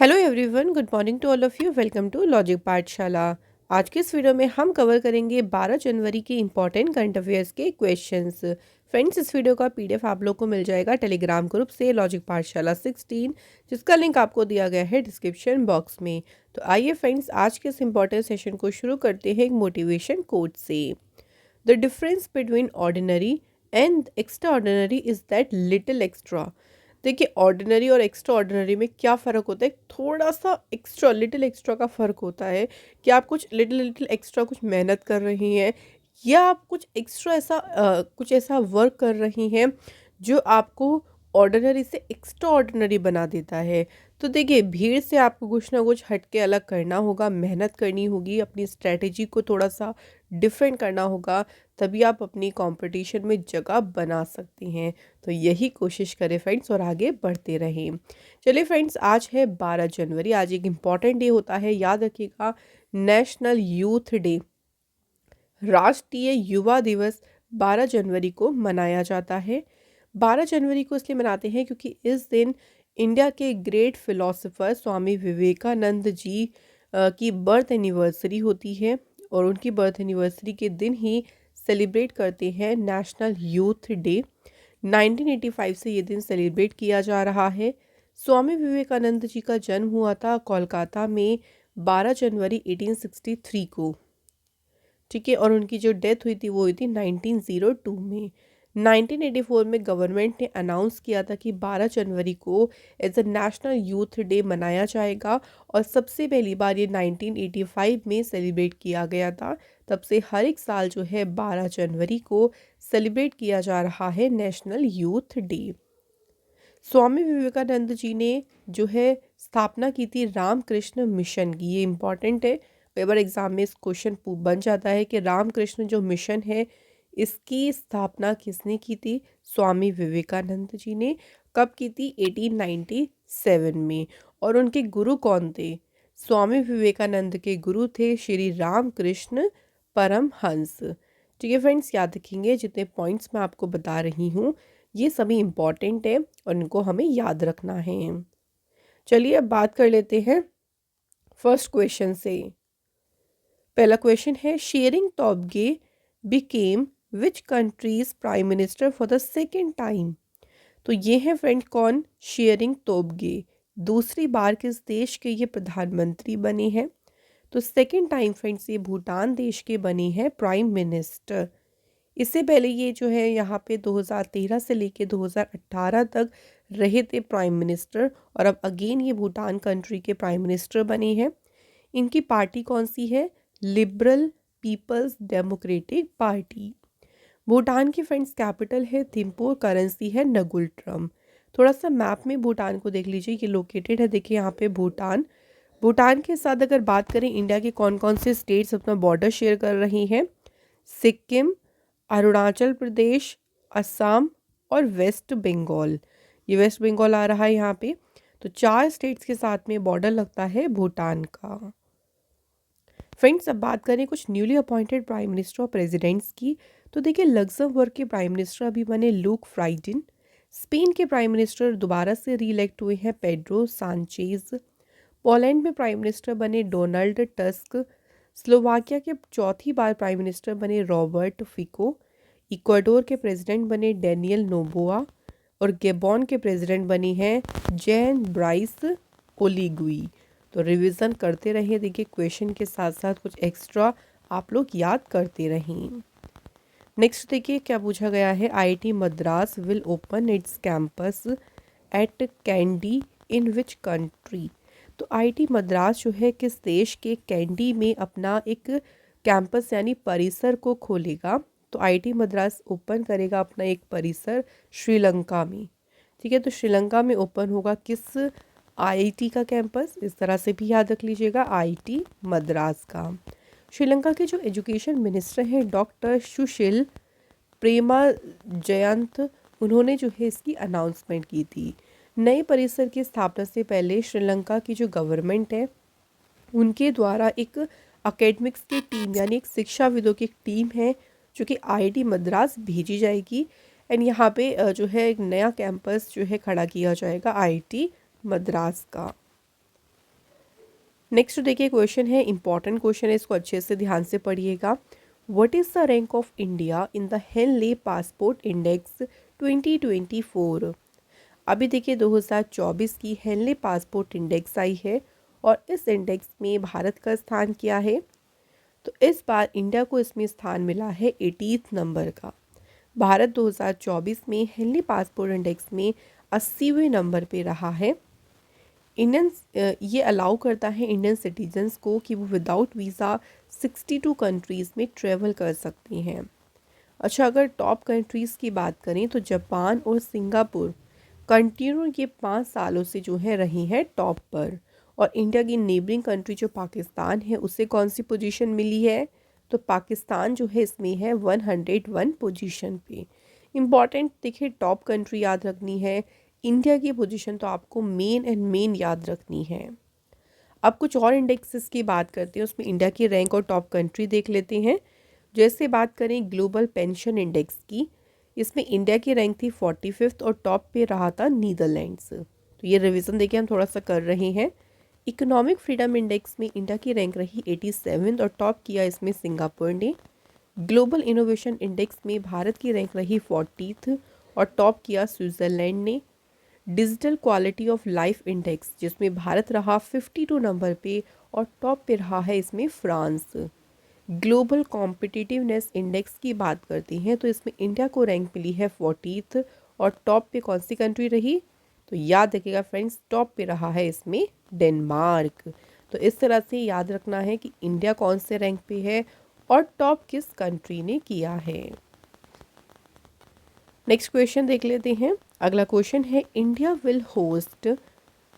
Hello everyone, good morning to all of you. Welcome to logic Pathshala. आज के इस video में हम कवर करेंगे 12 जनवरी के इंपॉर्टेंट करंट अफेयर्स के क्वेश्चंस। फ्रेंड्स, इस वीडियो का पीडीएफ आप लोग को मिल जाएगा टेलीग्राम ग्रुप से लॉजिक पाठशाला 16, जिसका लिंक आपको दिया गया है डिस्क्रिप्शन बॉक्स में। तो आइए फ्रेंड्स, आज के इस इंपॉर्टेंट सेशन को शुरू करते हैं एक मोटिवेशन कोट से। The difference between ordinary and extra ordinary is that little extra. देखिए, ऑर्डिनरी और एक्स्ट्रा ऑर्डिनरी में क्या फ़र्क होता है? थोड़ा सा एक्स्ट्रा, लिटिल एक्स्ट्रा का फ़र्क होता है कि आप कुछ लिटिल लिटिल एक्स्ट्रा कुछ मेहनत कर रही हैं, या आप कुछ एक्स्ट्रा ऐसा कुछ ऐसा वर्क कर रही हैं जो आपको ऑर्डिनरी से एक्स्ट्रा ऑर्डिनरी बना देता है। तो देखिए, भीड़ से आपको कुछ ना कुछ हट के अलग करना होगा, मेहनत करनी होगी, अपनी स्ट्रैटेजी को थोड़ा सा डिफरेंट करना होगा, तभी आप अपनी कंपटीशन में जगह बना सकती हैं। तो यही कोशिश करें फ्रेंड्स और आगे बढ़ते रहें। चलिए फ्रेंड्स, आज है 12 जनवरी। आज एक इम्पॉर्टेंट डे होता है, याद रखिएगा, नेशनल यूथ डे, राष्ट्रीय युवा दिवस 12 जनवरी को मनाया जाता है। 12 जनवरी को इसलिए मनाते हैं क्योंकि इस दिन इंडिया के ग्रेट फिलोसोफर स्वामी विवेकानंद जी की बर्थ एनिवर्सरी होती है, और उनकी बर्थ एनिवर्सरी के दिन ही सेलिब्रेट करते हैं नेशनल यूथ डे। 1985 से ये दिन सेलिब्रेट किया जा रहा है। स्वामी विवेकानंद जी का जन्म हुआ था कोलकाता में 12 जनवरी 1863 को, ठीक है, और उनकी जो डेथ हुई थी वो हुई थी 1902 में। 1984 में गवर्नमेंट ने अनाउंस किया था कि 12 जनवरी को as a national youth day मनाया जाएगा, और सबसे पहली बार ये 1985 में सेलिब्रेट किया गया था। तब से हर एक साल जो है 12 जनवरी को सेलिब्रेट किया जा रहा है national youth day. Swami Vivekananda ji ने जो है स्थापना की थी रामकृष्ण मिशन की। ये इम्पॉर्टेंट है, कई बार एग्जाम में इस क्वेश्चन बन जाता है कि रामकृष्ण जो मिशन है इसकी स्थापना किसने की थी? स्वामी विवेकानंद जी ने। कब की थी? 1897 में। और उनके गुरु कौन थे? स्वामी विवेकानंद के गुरु थे श्री रामकृष्ण परमहंस। ठीक है फ्रेंड्स, याद रखेंगे जितने पॉइंट्स मैं आपको बता रही हूँ ये सभी इम्पॉर्टेंट है और इनको हमें याद रखना है। चलिए अब बात कर लेते हैं फर्स्ट क्वेश्चन से। पहला क्वेश्चन है, Tshering Tobgay became which countries prime minister for the second time? तो ये है फ्रेंड कौन? शेरिंग तोब्गे दूसरी बार किस देश के ये प्रधानमंत्री बने हैं? तो सेकेंड टाइम फ्रेंड्स ये भूटान देश के बने हैं प्राइम मिनिस्टर। इससे पहले ये जो है यहाँ पे 2013 से लेके 2018 तक रहे थे प्राइम मिनिस्टर, और अब अगेन ये भूटान कंट्री के प्राइम मिनिस्टर बने हैं। इनकी पार्टी कौन सी है? Liberal People's Democratic Party. Bhutan की फ्रेंड्स कैपिटल है थिम्पू, करेंसी है नगुल्ट्रम। थोड़ा सा मैप में भूटान को देख लीजिए, ये लोकेटेड है, देखिए यहाँ पे भूटान। भूटान के साथ अगर बात करें इंडिया के कौन कौन से स्टेट्स अपना बॉर्डर शेयर कर रही हैं, सिक्किम, अरुणाचल प्रदेश, असम और वेस्ट बंगाल। ये वेस्ट बंगाल आ रहा है यहाँ पे। तो 4 स्टेट्स के साथ में बॉर्डर लगता है भूटान का। फ्रेंड्स, अब बात करें कुछ न्यूली अपॉइंटेड प्राइम मिनिस्टर और प्रेसिडेंट्स की। तो देखिए, लग्जमबर्ग के प्राइम मिनिस्टर अभी बने लूक फ्राइडिन। स्पेन के प्राइम मिनिस्टर दोबारा से री इलेक्ट हुए हैं पेड्रो सांचेज। पोलैंड में प्राइम मिनिस्टर बने डोनाल्ड टस्क। स्लोवाकिया के चौथी बार प्राइम मिनिस्टर बने रॉबर्ट फिको। इक्वाडोर के प्रेसिडेंट बने डेनियल नोबोआ, और गेबॉन के प्रेसिडेंट बनी हैं जैन ब्राइस ओलीगुई। तो रिवीजन करते रहिए, देखिए क्वेश्चन के साथ साथ कुछ एक्स्ट्रा आप लोग याद करते रहें। नेक्स्ट देखिए क्या पूछा गया है, IIT Madras will open it's campus at candy in which country? तो आईआईटी मद्रास जो है किस देश के कैंडी में अपना एक कैंपस यानी परिसर को खोलेगा? तो आईआईटी मद्रास ओपन करेगा अपना एक परिसर श्रीलंका में। ठीक है, तो श्रीलंका में ओपन होगा किस आईआईटी का कैंपस? इस तरह से भी याद रख लीजिएगा, आईआईटी मद्रास का। श्रीलंका के जो एजुकेशन मिनिस्टर हैं डॉक्टर सुशील प्रेमा जयंत, उन्होंने जो है इसकी अनाउंसमेंट की थी। नए परिसर की स्थापना से पहले श्रीलंका की जो गवर्नमेंट है उनके द्वारा एक अकेडमिक्स की टीम यानी एक शिक्षाविदों की एक टीम है जो कि आईआईटी मद्रास भेजी जाएगी, एंड यहाँ पे जो है एक नया कैंपस जो है खड़ा किया जाएगा आईआईटी मद्रास का। नेक्स्ट देखिए क्वेश्चन है, इंपॉर्टेंट क्वेश्चन है, इसको अच्छे से ध्यान से पढ़िएगा। What is the rank of India in the Henley passport index 2024? अभी देखिए 2024 की हेनले पासपोर्ट इंडेक्स आई है और इस इंडेक्स में भारत का स्थान क्या है? तो इस बार इंडिया को इसमें स्थान मिला है 80th नंबर का। भारत 2024 में हेनली पासपोर्ट इंडेक्स में 80वें नंबर पे रहा है। इंडियन ये अलाउ करता है इंडियन सिटीजन्स को कि वो विदाउट वीज़ा 62 कंट्रीज़ में ट्रेवल कर सकती हैं। अच्छा, अगर टॉप कंट्रीज़ की बात करें तो जापान और सिंगापुर कंटिन्यू ये 5 सालों से जो है रही हैं टॉप पर। और इंडिया की नेबरिंग कंट्री जो पाकिस्तान है उसे कौन सी पोजीशन मिली है? तो पाकिस्तान जो है इसमें है 101 पोजीशन पे। इम्पॉर्टेंट देखिए, टॉप कंट्री याद रखनी है, इंडिया की पोजीशन तो आपको मेन याद रखनी है। अब कुछ और इंडेक्सेस की बात करते हैं, उसमें इंडिया की रैंक और टॉप कंट्री देख लेते हैं। जैसे बात करें ग्लोबल पेंशन इंडेक्स की, इसमें इंडिया की रैंक थी 45th और टॉप पे रहा था नीदरलैंड्स। तो ये रिवीजन देखिए हम थोड़ा सा कर रहे हैं। इकोनॉमिक फ्रीडम इंडेक्स में इंडिया की रैंक रही 87th और टॉप किया इसमें सिंगापुर ने। ग्लोबल इनोवेशन इंडेक्स में भारत की रैंक रही 40th और टॉप किया स्विट्ज़रलैंड ने। Digital quality of life index जिसमें भारत रहा 52 नंबर पे और टॉप पे रहा है इसमें फ्रांस। ग्लोबल कॉम्पिटिटिवनेस इंडेक्स की बात करती हैं तो इसमें इंडिया को रैंक मिली है 40th और टॉप पे कौन सी कंट्री रही? तो याद रखिएगा फ्रेंड्स, टॉप पे रहा है इसमें डेनमार्क। तो इस तरह से याद रखना है कि इंडिया कौन से रैंक पे है और टॉप किस कंट्री ने किया है। नेक्स्ट क्वेश्चन देख लेते हैं। अगला क्वेश्चन है, India will host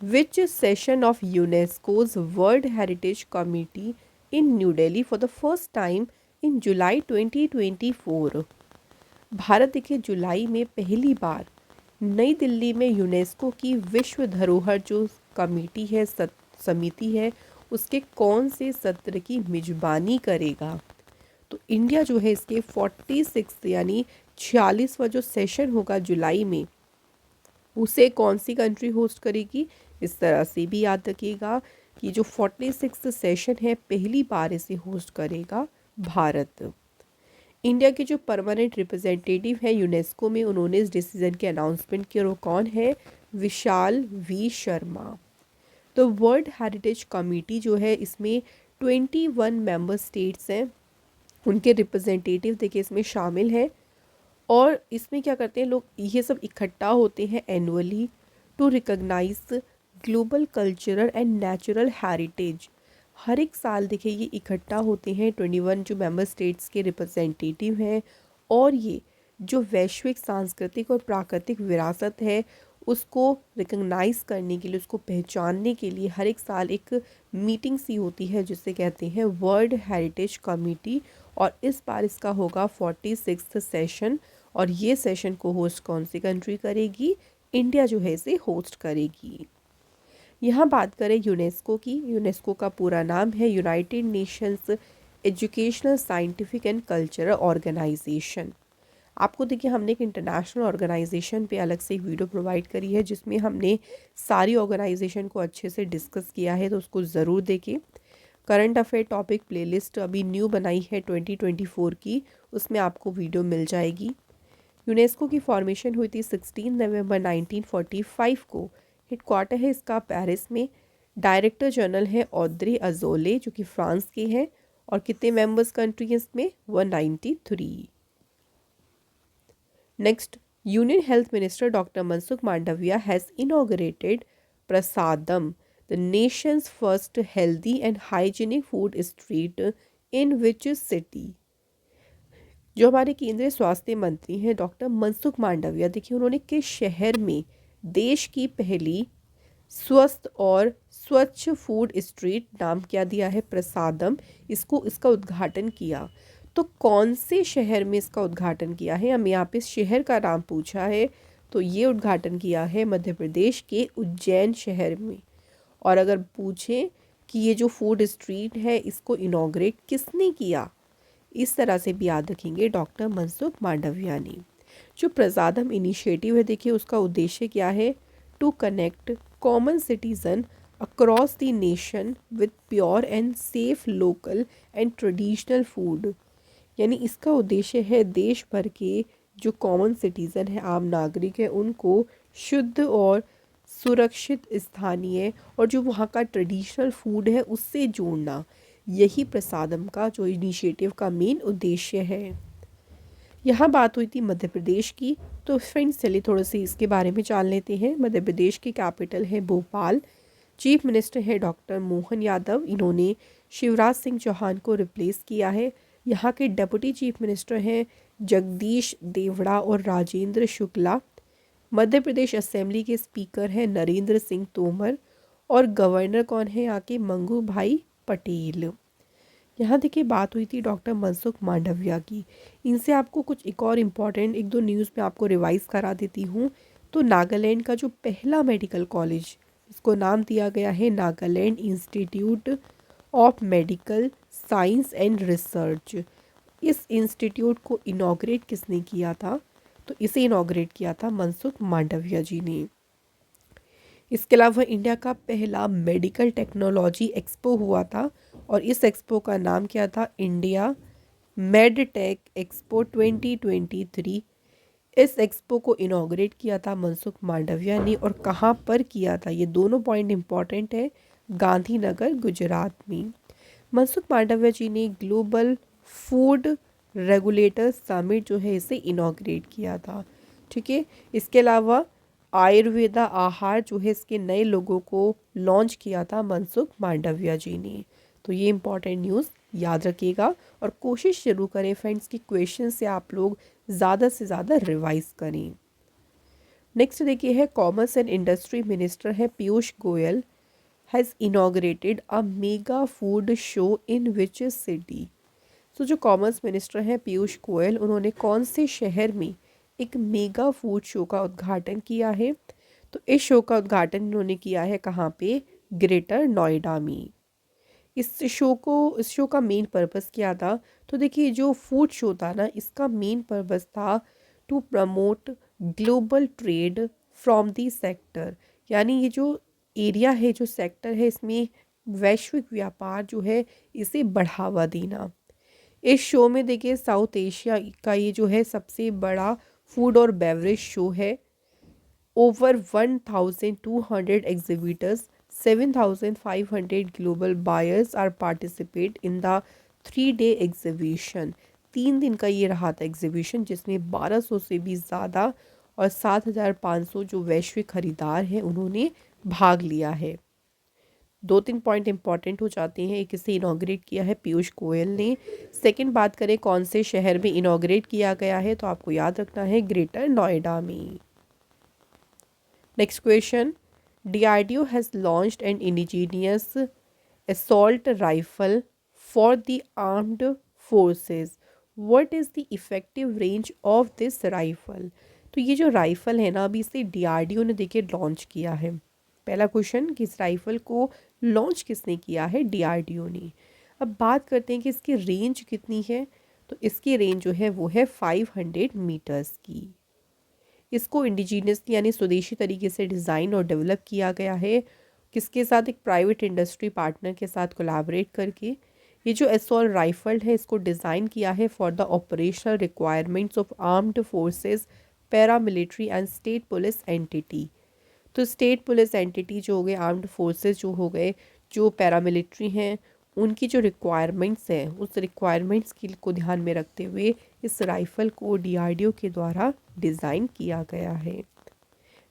which session of UNESCO's world heritage committee in New Delhi for the first time in July 2024? Bharat देखिए जुलाई में पहली बार नई दिल्ली में यूनेस्को की विश्व धरोहर जो कमेटी है, समिति है, उसके कौन से सत्र की मेजबानी करेगा? तो इंडिया जो है इसके 46 यानी 46वां जो सेशन होगा जुलाई में, उसे कौन सी कंट्री होस्ट करेगी? इस तरह से भी याद रखिएगा कि जो 46 सेशन है पहली बार इसे होस्ट करेगा भारत। इंडिया के जो परमानेंट रिप्रेजेंटेटिव है यूनेस्को में, उन्होंने इस डिसीजन के अनाउंसमेंट किया, वो कौन है? विशाल वी शर्मा। तो वर्ल्ड हेरिटेज कमेटी जो है इसमें 21 मेंबर स्टेट्स हैं, उनके रिप्रेजेंटेटिव देखिए इसमें शामिल हैं। और इसमें क्या करते हैं लोग, ये सब इकट्ठा होते हैं annually to recognise global cultural and natural heritage. हर एक साल देखिए ये इकट्ठा होते हैं, 21 जो मेंबर स्टेट्स के रिप्रेजेंटेटिव हैं, और ये जो वैश्विक सांस्कृतिक और प्राकृतिक विरासत है उसको रिकॉग्नाइज करने के लिए, उसको पहचानने के लिए हर एक साल एक मीटिंग सी होती है जिसे कहते हैं वर्ल्ड हेरिटेज कमेटी। और इस बार इसका होगा 46th सेशन, और ये सेशन को होस्ट कौन सी कंट्री करेगी? इंडिया जो है इसे होस्ट करेगी। यहाँ बात करें यूनेस्को की, यूनेस्को का पूरा नाम है United Nations Educational Scientific and Cultural Organization. आपको देखिए हमने एक इंटरनेशनल ऑर्गेनाइजेशन पे अलग से एक वीडियो प्रोवाइड करी है जिसमें हमने सारी ऑर्गेनाइजेशन को अच्छे से डिस्कस किया है, तो उसको ज़रूर देखिए। करंट अफेयर टॉपिक प्लेलिस्ट अभी न्यू बनाई है 2024 की, उसमें आपको वीडियो मिल जाएगी। यूनेस्को की फॉर्मेशन हुई थी 16 नवंबर 1945 को। हेडक्वार्टर है इसका पेरिस में। डायरेक्टर जनरल है ऑद्रे अजोले जो कि फ्रांस के हैं। और कितने मेंबर्स कंट्री हैं इसमें? 193। Next, union health minister doctor Mansukh Mandaviya has inaugurated prasadam, the Nations first healthy and hygienic food street in which city? जो हमारे केंद्रीय स्वास्थ्य मंत्री हैं डॉक्टर मनसुख मांडविया, देखिए उन्होंने किस शहर में देश की पहली स्वस्थ और स्वच्छ फूड स्ट्रीट, नाम क्या दिया है? प्रसादम, इसका उद्घाटन किया। तो कौन से शहर में इसका उद्घाटन किया है? हमें यहाँ पे शहर का नाम पूछा है, तो ये उद्घाटन किया है मध्य प्रदेश के उज्जैन शहर में। और अगर पूछें कि ये जो फूड स्ट्रीट है इसको इनॉग्रेट किसने किया, इस तरह से भी याद रखेंगे डॉक्टर मनसुख मांडविया ने। जो प्रसादम इनिशिएटिव है देखिए उसका उद्देश्य क्या है? To connect common citizen across the nation with pure and safe local and traditional food. यानी इसका उद्देश्य है देश भर के जो कॉमन सिटीज़न है, आम नागरिक है, उनको शुद्ध और सुरक्षित स्थानीय और जो वहाँ का ट्रेडिशनल फूड है उससे जोड़ना। यही प्रसादम का जो इनिशिएटिव का मेन उद्देश्य है। यहाँ बात हुई थी मध्य प्रदेश की, तो फ्रेंड्स चलिए थोड़ा सी इसके बारे में जान लेते हैं। मध्य प्रदेश की कैपिटल है भोपाल। चीफ मिनिस्टर है डॉक्टर मोहन यादव। इन्होंने शिवराज सिंह चौहान को रिप्लेस किया है। यहाँ के डेप्यूटी चीफ मिनिस्टर हैं जगदीश देवड़ा और राजेंद्र शुक्ला। मध्य प्रदेश असेंबली के स्पीकर हैं नरेंद्र सिंह तोमर। और गवर्नर कौन है यहाँ के? मंगू भाई पटेल। यहाँ देखिए बात हुई थी डॉक्टर मनसुख मांडविया की। इनसे आपको कुछ एक और इम्पॉर्टेंट एक दो न्यूज़ में आपको रिवाइज करा देती हूँ। तो नागालैंड का जो पहला मेडिकल कॉलेज, इसको नाम दिया गया है Nagaland institute of medical science and research. इस इंस्टीट्यूट को इनॉग्रेट किसने किया था? तो इसे इनॉग्रेट किया था मनसुख मांडविया जी ने। इसके अलावा इंडिया का पहला मेडिकल टेक्नोलॉजी एक्सपो हुआ था और इस एक्सपो का नाम क्या था? India medtech expo 2023। इस एक्सपो को इनॉग्रेट किया था मनसुख मांडविया ने। और कहाँ पर किया था? ये दोनों पॉइंट इंपॉर्टेंट है। गांधीनगर गुजरात में। मनसुख मांडविया जी ने ग्लोबल फूड रेगुलेटर समिट जो है इसे इनॉग्रेट किया था। ठीक है। इसके अलावा आयुर्वेदा आहार जो है इसके नए लोगों को लॉन्च किया था मनसुख मांडविया जी ने। तो ये इंपॉर्टेंट न्यूज़ याद रखिएगा और कोशिश जरूर करें फ्रेंड्स कि क्वेश्चन से आप लोग ज़्यादा से ज़्यादा रिवाइज करें। नेक्स्ट देखिए है कॉमर्स एंड इंडस्ट्री मिनिस्टर है Piyush Goyal has inaugurated a mega food show in which city. सो जो कॉमर्स मिनिस्टर हैं पीयूष गोयल, उन्होंने कौन से शहर में एक मेगा फूड शो का उद्घाटन किया है? तो इस शो का उद्घाटन इन्होंने किया है कहाँ पे? ग्रेटर नोएडा में। इस शो का मेन पर्पस क्या था? तो देखिए जो फूड शो था ना, इसका मेन पर्पस था to promote global trade from the sector. यानी ये जो एरिया है, जो सेक्टर है, इसमें वैश्विक व्यापार जो है इसे बढ़ावा देना। इस शो में देखिए साउथ एशिया का ये जो है सबसे बड़ा फूड और बेवरेज शो है। Over 1200 exhibitors, 7500 global buyers are participate in the 3 day exhibition. 3 दिन का ये रहा था एग्जीबिशन, जिसमें 1200 से भी ज़्यादा और 7500 जो वैश्विक खरीदार हैं उन्होंने भाग लिया है। 2-3 पॉइंट इंपॉर्टेंट हो जाते हैं। एक, इसे इनॉग्रेट किया है पीयूष गोयल ने। सेकंड बात करें कौन से शहर में इनॉग्रेट किया गया है, तो आपको याद रखना है ग्रेटर नोएडा में। Next question, DRDO has launched N indigenous assault rifle for the armed forces. What is the effective range of this rifle? तो ये जो राइफल है ना, अभी इसे DRDO ने देखिए लॉन्च किया है। पहला क्वेश्चन कि इस राइफल को लॉन्च किसने किया है? DRDO ने। अब बात करते हैं कि इसकी रेंज कितनी है। तो इसकी रेंज जो है वो है 500 मीटर्स की। इसको इंडिजीनियस यानी स्वदेशी तरीके से डिज़ाइन और डेवलप किया गया है। किसके साथ? एक प्राइवेट इंडस्ट्री पार्टनर के साथ कोलैबोरेट करके। ये जो असॉल्ट राइफल है इसको डिज़ाइन किया है for the operational requirements of armed forces, paramilitary and state police entity. तो स्टेट पुलिस एंटिटी जो हो गए, आर्म्ड फोर्सेस जो हो गए, जो पैरामिलिट्री हैं, उनकी जो रिक्वायरमेंट्स हैं उस रिक्वायरमेंट्स को ध्यान में रखते हुए इस राइफ़ल को DRDO के द्वारा डिज़ाइन किया गया है।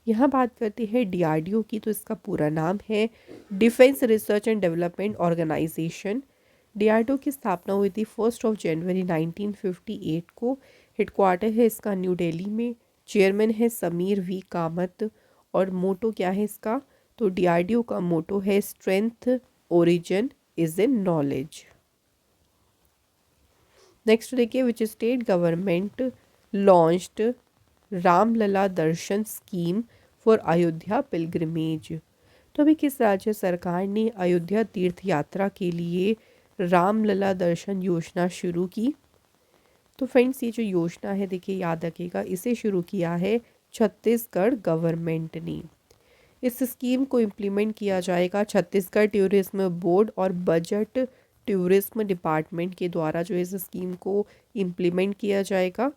यहाँ बात करते हैं DRDO की, तो इसका पूरा नाम है Defence Research and Development Organisation. DRDO की स्थापना हुई थी 1 जनवरी 1958 को। हेडक्वार्टर है इसका न्यू दिल्ली में। चेयरमैन है समीर वी कामत। और मोटो क्या है इसका? तो DRDO का मोटो है strength origin is in knowledge. Next देखिए, which state government launched Ramlala Darshan scheme for Ayodhya pilgrimage. तो अभी किस राज्य सरकार ने अयोध्या तीर्थ यात्रा के लिए रामलला दर्शन योजना शुरू की? तो फ्रेंड्स ये जो योजना है देखिए याद रखिएगा, इसे शुरू किया है छत्तीसगढ़ गवर्नमेंट ने। इस स्कीम को इम्प्लीमेंट किया जाएगा छत्तीसगढ़ टूरिज्म बोर्ड और बजट टूरिज्म डिपार्टमेंट के द्वारा जो इस स्कीम को इम्प्लीमेंट किया जाएगा।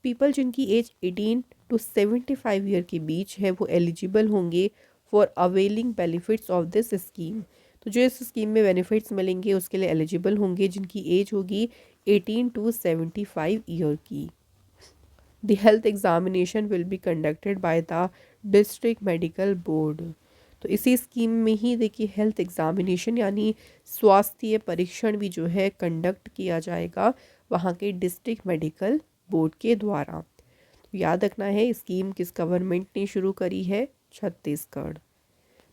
पीपल जिनकी एज 18 टू 75 ईयर के बीच है वो एलिजिबल होंगे for availing benefits of this scheme. तो जो इस स्कीम में बेनिफिट्स मिलेंगे उसके लिए एलिजिबल होंगे जिनकी एज होगी 18 टू 75 ईयर की। The health examination will be conducted by the district medical board। तो इसी स्कीम में ही देखिए हेल्थ एग्जामिनेशन यानी स्वास्थ्य परीक्षण भी जो है कंडक्ट किया जाएगा वहाँ के डिस्ट्रिक्ट मेडिकल बोर्ड के द्वारा। तो याद रखना है स्कीम किस गवर्नमेंट ने शुरू करी है, छत्तीसगढ़।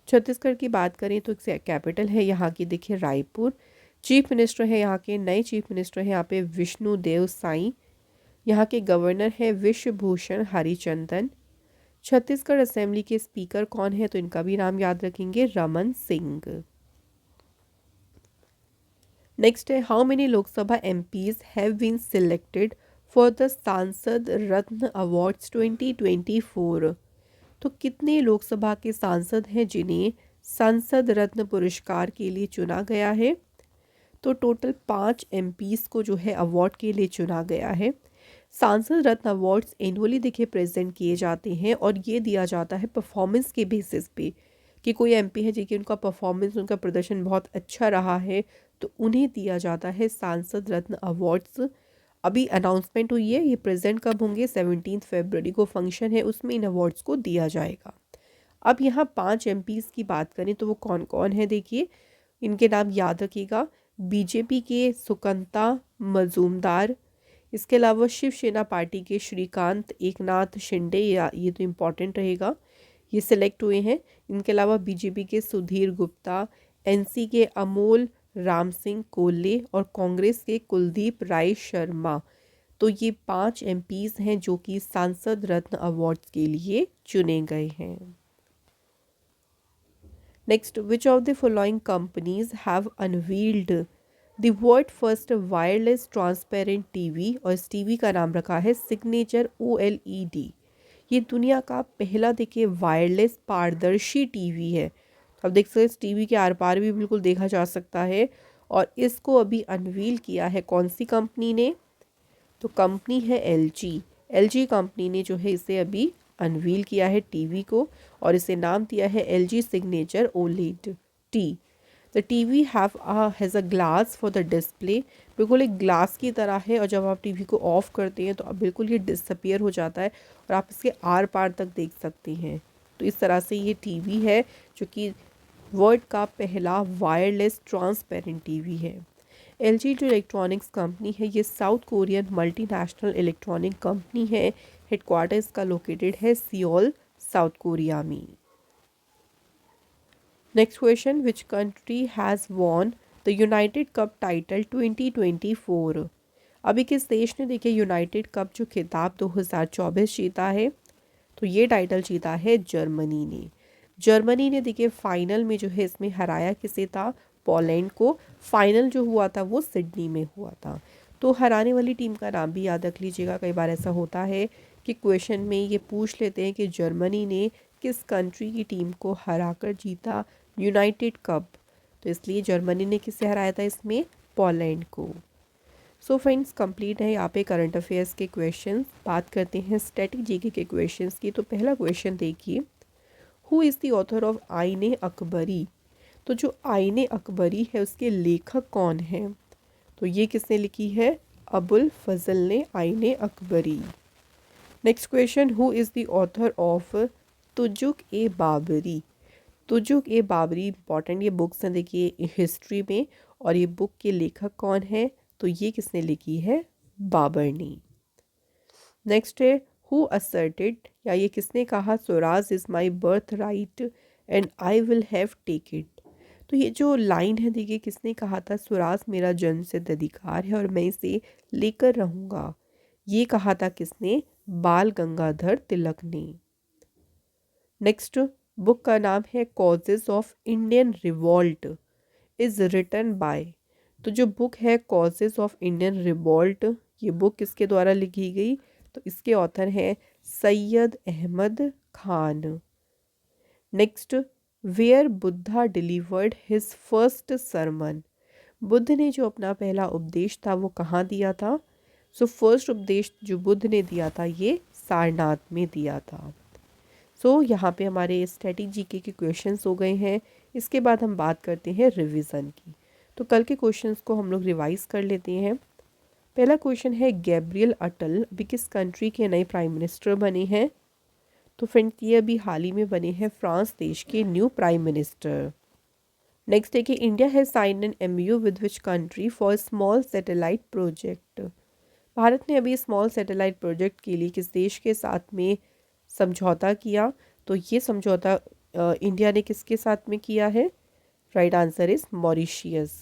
छत्तीसगढ़ की बात करें तो कैपिटल है यहाँ की देखिए रायपुर। चीफ मिनिस्टर है यहाँ के, नए चीफ मिनिस्टर हैं यहाँ पे विष्णु देव साई। यहाँ के गवर्नर हैं विश्वभूषण हरिचंदन। छत्तीसगढ़ असेंबली के स्पीकर कौन है, तो इनका भी नाम याद रखेंगे, रमन सिंह। नेक्स्ट है how many Lok Sabha MPs have been selected for the Sansad Ratna awards 2024। तो कितने लोकसभा के सांसद हैं जिन्हें सांसद रत्न पुरस्कार के लिए चुना गया है। तो टोटल 5 एमपीज को जो है अवार्ड के लिए चुना गया है। सांसद रत्न अवार्ड्स एनुअली देखिए प्रेजेंट किए जाते हैं और ये दिया जाता है परफॉर्मेंस के बेसिस पे कि कोई एमपी है जिनकी उनका परफॉर्मेंस उनका प्रदर्शन बहुत अच्छा रहा है तो उन्हें दिया जाता है सांसद रत्न अवार्ड्स। अभी अनाउंसमेंट हुई है, ये प्रेजेंट कब होंगे, 17 फरवरी को फंक्शन है उसमें इन अवार्ड्स को दिया जाएगा। अब यहाँ 5 एमपीज़ की बात करें तो वो कौन कौन है देखिए, इनके नाम याद रखिएगा। बीजेपी के सुकंता मजूमदार, इसके अलावा शिवसेना पार्टी के श्रीकांत एकनाथ शिंदे, या ये तो इम्पॉर्टेंट रहेगा, ये सिलेक्ट हुए हैं। इनके अलावा बीजेपी के सुधीर गुप्ता, एनसी के अमोल राम सिंह कोल्ले और कांग्रेस के कुलदीप राय शर्मा। तो ये 5 एमपीज़ हैं जो कि सांसद रत्न अवार्ड्स के लिए चुने गए हैं। Next, which of the following companies have unveiled the world first wireless transparent TV, और इस टीवी का नाम रखा है सिग्नेचर OLED। ये दुनिया का पहला देखिए वायरलेस पारदर्शी टीवी है। अब देख सकते हैं इस टीवी के आर पार भी बिल्कुल देखा जा सकता है और इसको अभी अनवील किया है कौन सी कंपनी ने, तो कंपनी है LG कंपनी ने जो है इसे अभी अनवील किया है टीवी को और इसे नाम दिया है LG signature OLED T. The TV has a glass for the display, बिल्कुल एक ग्लास की तरह है और जब आप टीवी को ऑफ करते हैं तो अब बिल्कुल ये डिसअपियर हो जाता है और आप इसके आर पार तक देख सकते हैं। तो इस तरह से ये टीवी है जो कि वर्ल्ड का पहला वायरलेस ट्रांसपेरेंट टीवी है। LG जो इलेक्ट्रॉनिक्स कंपनी है ये south Korean multinational electronic company है। हेडक्वार्टर इसका लोकेटेड है सियोल, साउथ कोरिया में। Next question, which country has won the United cup title 2024। अभी किस देश ने देखिए यूनाइटेड कप जो खिताब 2024 जीता है, तो ये टाइटल जीता है जर्मनी ने। जर्मनी ने देखिए फाइनल में जो है इसमें हराया किसे था, पोलैंड को। फाइनल जो हुआ था वो सिडनी में हुआ था। तो हराने वाली टीम का नाम भी याद रख लीजिएगा, कई बार ऐसा होता है कि क्वेश्चन में ये पूछ लेते हैं कि जर्मनी ने किस कंट्री की टीम को हराकर जीता यूनाइटेड कप, तो इसलिए जर्मनी ने किसे हराया था इसमें, पोलैंड को। सो फ्रेंड्स कंप्लीट है यहाँ पे करंट अफेयर्स के क्वेश्चंस। बात करते हैं स्टैटिक जीके के क्वेश्चंस की। तो पहला क्वेश्चन देखिए, who is the author of आईने अकबरी। तो जो आईने अकबरी है उसके लेखक कौन हैं, तो ये किसने लिखी है, अबुल फजल ने Ain-i Akbari. Next question, who is the author of Tuzuk-e-Baburi. Tuzuk-e-Baburi important ये बुक्स हैं देखिए हिस्ट्री में, और ये बुक के लेखक कौन है, तो ये किसने लिखी है, बाबर ने। नेक्स्ट है, हु असर्टेड, या ये किसने कहा, Swaraj is my birthright and I will have take it. तो ये जो लाइन है देखिए किसने कहा था, स्वराज मेरा जन्मसिद्ध अधिकार है और मैं इसे लेकर रहूँगा। ये कहा था किसने, बाल गंगाधर तिलक ने। नेक्स्ट बुक का नाम है causes of Indian revolt is written by. तो जो बुक है कॉजेज ऑफ इंडियन रिवॉल्ट, ये बुक किसके द्वारा लिखी गई, तो इसके ऑथर हैं Syed Ahmad Khan. Next, where Buddha delivered his first sermon. Buddha ने जो अपना पहला उपदेश था वो कहाँ दिया था? सो फर्स्ट उपदेश जो बुद्ध ने दिया था ये सारनाथ में दिया था। यहाँ पे हमारे स्ट्रेटेजी के क्वेश्चंस हो गए हैं। इसके बाद हम बात करते हैं रिवीजन की। तो कल के क्वेश्चंस को हम लोग रिवाइज कर लेते हैं। पहला क्वेश्चन है, गैब्रियल अटल अभी किस कंट्री के नए प्राइम मिनिस्टर बने हैं? तो फ्रेंड्स ये अभी हाल ही में बने हैं फ्रांस देश के न्यू प्राइम मिनिस्टर। नेक्स्ट है कि India has signed an MOU with which country for small satellite project. Bharat ने अभी स्मॉल सैटेलाइट प्रोजेक्ट के लिए किस देश के साथ में समझौता किया? तो ये समझौता इंडिया ने किसके साथ में किया है? Right answer is Mauritius.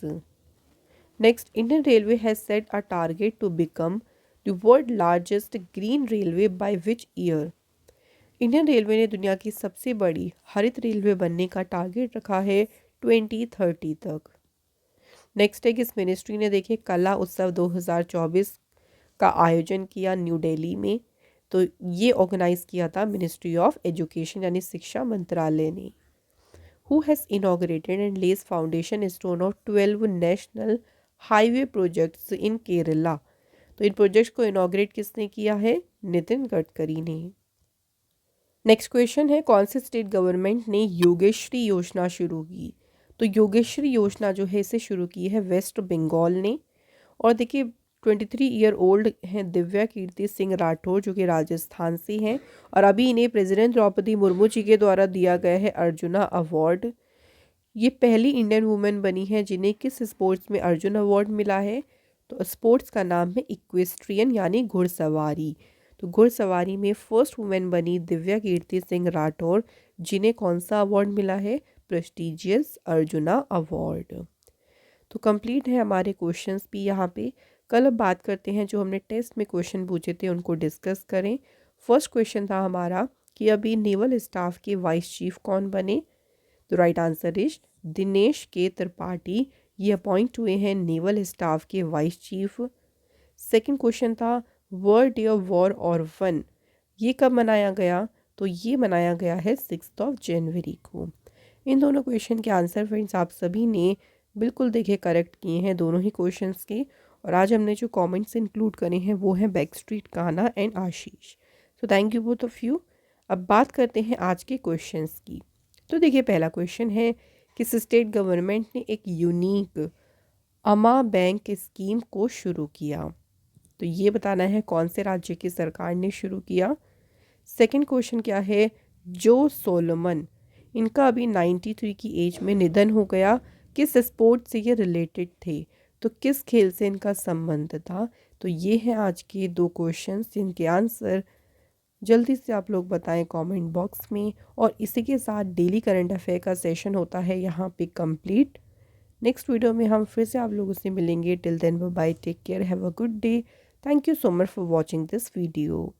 Next, Indian railway has set a target to become the world largest green railway by which year. Indian railway ने दुनिया की सबसे बड़ी हरित रेलवे बनने का टारगेट रखा है 2030 तक। नेक्स्ट है, किस मिनिस्ट्री ने देखिए कला उत्सव 2024 का आयोजन किया न्यू दिल्ली में? तो ये ऑर्गेनाइज किया था मिनिस्ट्री ऑफ एजुकेशन यानी शिक्षा मंत्रालय ने। Who has inaugurated and less foundation stone of 12 national highway projects in Kerala? तो इन प्रोजेक्ट्स को इनॉग्रेट किसने किया है? नितिन गडकरी ने। नेक्स्ट क्वेश्चन है, कौन से स्टेट गवर्नमेंट ने योगेश्वरी योजना शुरू की? तो योगेश्वरी योजना जो है इसे शुरू की है वेस्ट बंगाल ने। और देखिए 23 ईयर ओल्ड हैं दिव्या कीर्ति सिंह राठौर जो कि राजस्थान से हैं और अभी इन्हें प्रेसिडेंट द्रौपदी मुर्मू जी के द्वारा दिया गया है अर्जुना अवार्ड। ये पहली इंडियन वुमेन बनी है जिन्हें किस स्पोर्ट्स में अर्जुन अवार्ड मिला है? तो स्पोर्ट्स का नाम है इक्वेस्ट्रियन यानी घुड़सवारी। तो घुड़सवारी में फर्स्ट वुमेन बनी दिव्या कीर्ति सिंह राठौर जिन्हें कौन सा अवार्ड मिला है? Prestigious arjuna award. तो कंप्लीट है हमारे क्वेश्चंस भी यहाँ पे। कल अब बात करते हैं जो हमने टेस्ट में क्वेश्चन पूछे थे उनको डिस्कस करें। फर्स्ट क्वेश्चन था हमारा कि अभी नेवल स्टाफ के वाइस चीफ कौन बने? तो राइट आंसर इज दिनेश के त्रिपाठी। ये अपॉइंट हुए हैं नेवल स्टाफ के वाइस चीफ। सेकंड क्वेश्चन था, वर्ल्ड डे ऑफ वॉर और वन ये कब मनाया गया? तो ये मनाया गया है 6 जनवरी को। इन दोनों क्वेश्चन के आंसर फ्रेंड्स आप सभी ने बिल्कुल देखिए करेक्ट किए हैं दोनों ही क्वेश्चंस के। और आज हमने जो कमेंट्स इंक्लूड करे हैं वो हैं बैक स्ट्रीट काना एंड आशीष। तो thank you both of you. अब बात करते हैं आज के क्वेश्चंस की। तो देखिए पहला क्वेश्चन है, किस स्टेट गवर्नमेंट ने एक यूनिक अमा बैंक स्कीम को शुरू किया? तो ये बताना है कौन से राज्य की सरकार ने शुरू किया। सेकंड क्वेश्चन क्या है, जो सोलोमन इनका अभी 93 की एज में निधन हो गया, किस स्पोर्ट से ये रिलेटेड थे? तो किस खेल से इनका संबंध था? तो ये हैं आज के दो क्वेश्चंस जिनके आंसर जल्दी से आप लोग बताएं कमेंट बॉक्स में। और इसी के साथ डेली करंट अफेयर का सेशन होता है यहाँ पे कंप्लीट। नेक्स्ट वीडियो में हम फिर से आप लोगों से मिलेंगे। Till then bye, take care, have a good day. Thank you so much for watching this video.